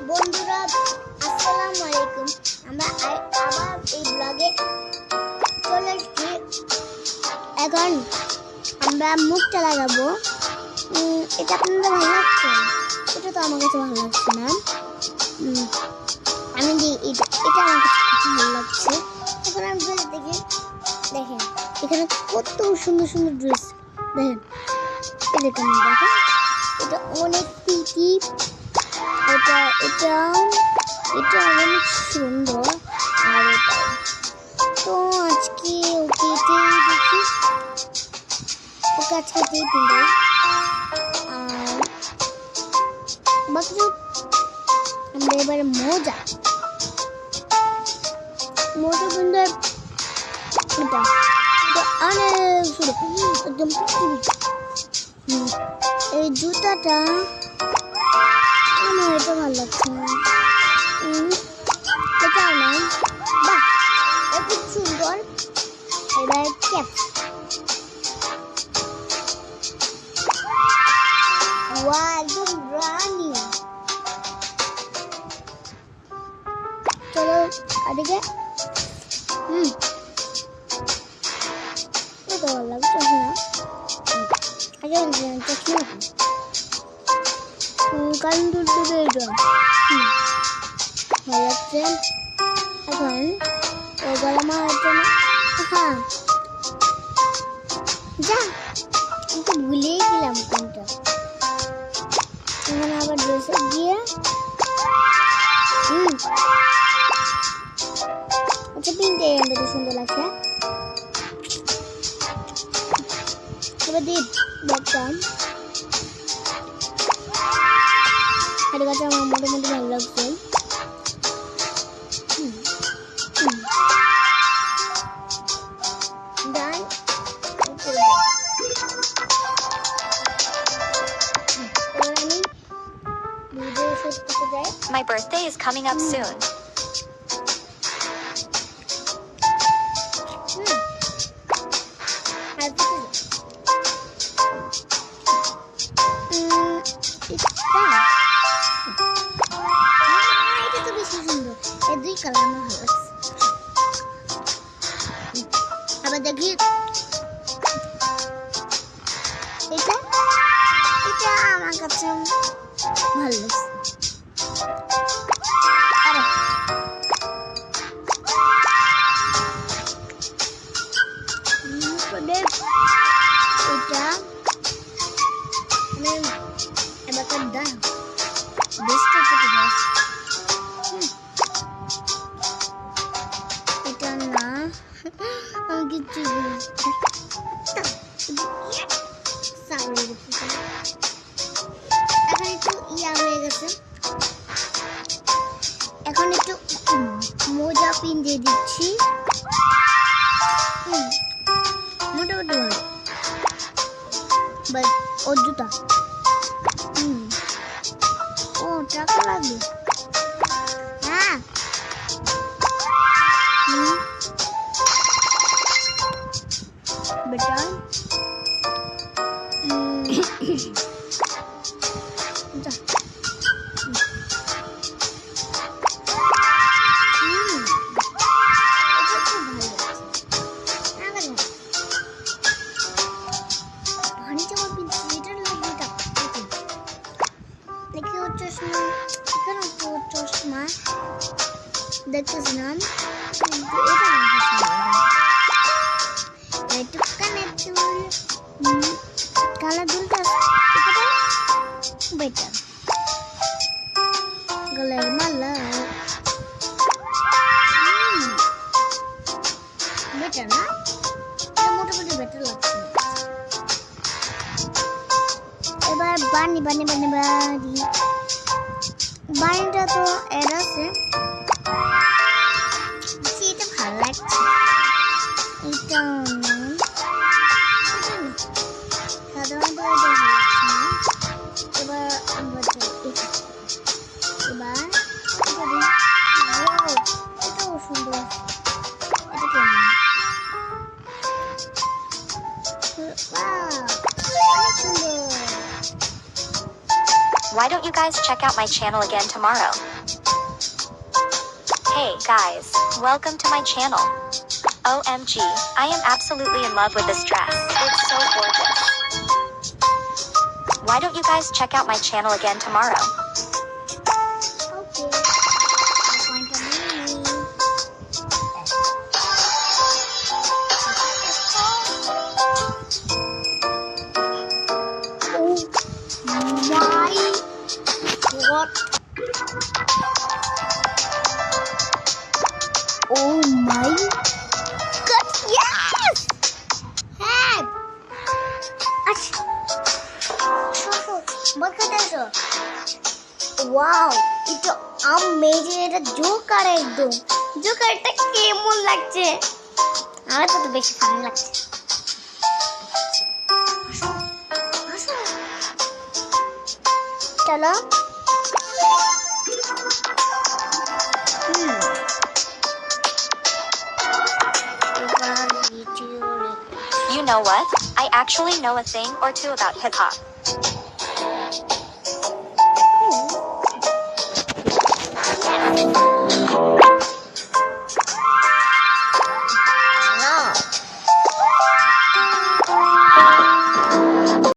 বন্ধুরা আসসালামু আলাইকুম। আমরা আবার এই ব্লগে চলে এসেছি। এখন আমরা মুখটা লাগাবো। এটা আপনাদের ভালো লাগছে? এটা তো আমার কাছে ভালো লাগছে না। আমি এটা আমার কাছে খুব ভালো লাগছে। এখন আমি ড্রেস দেখি, দেখেন এখানে কত সুন্দর সুন্দর ড্রেস। দেখেন দেখেন এটা অনেক পিটি। এটা এটা এটা অনেক সুন্দর। আর এটা তো আজকে ওকে দেখি, ওকে আজকে পিন্ডে। আর বাকি আমরা এবারে মোজা পিন্ডে। এটা অনেক সুন্দর, একদম এই জুতাটা আমার এটা ভালো লাগছে না। এটাও না, বাহ খুব সুন্দর। এবার ক্যাপ, ওয়া একদম রানি। চলো এদিকে। এটা ভালো লাগছে না। আগে চশমা কারণ দুধ দেবে এটা ভালো লাগছে। এখন এবার আমার হচ্ছে না, হ্যাঁ যা আমি তো ভুলেই গেলাম কোনটা। এখন আবার ড্রেসে গিয়ে আচ্ছা পিনতে বেশি সুন্দর লাগছে। এবার দিই দেখতাম এটা কাছে আমার মোটামুটি ভালো লাগছে। My birthday is coming up soon. এটা তো বেশি সুন্দর। এই দুই কালার আমার ভালো লাগছে। আবার দেখি এটা এটা আমার কাছে ভালো লাগছে। আরে এটা আমি এবার তো দাম বেশটা থেকে যাচ্ছে। এটা না, আমি কিচ্ছু এখন একটু ইয়া হয়ে গেছে। এখন একটু মোজা পিন দিয়ে দিচ্ছি। মোটামুটি ভালো, বাট ওর জুতা ও টাকা লাগবে। হ্যাঁ বেটা চশমা দেখতেছিলাম, কিন্তু এটা একটু কানের দুল, কানের দুলটা বেটার, গলার মালা বেটার না, মোটামুটি বেটার লাগছে। এবার বানি বানি বানি বানি বানিটা তো এর আছে, এটা ভালো লাগছে। এটা সাধারণত এটা ভালো লাগছে না। এবার এটাও সুন্দর। এটা কেমন? Why don't you guys check out my channel again tomorrow? Hey guys, welcome to my channel. OMG, I am absolutely in love with this dress. It's so gorgeous. Why don't you guys check out my channel again tomorrow? Okay. I'm going to leave. Oh my God. Oh my God, yes! Hey! আচ্ছা বলতে wow এটা amazing, এটা Joker একদম। জোকারটা কেমন লাগছে? আমার তো বেশি ফানি লাগছে। চলো You know what? I actually know a thing or two about hip hop.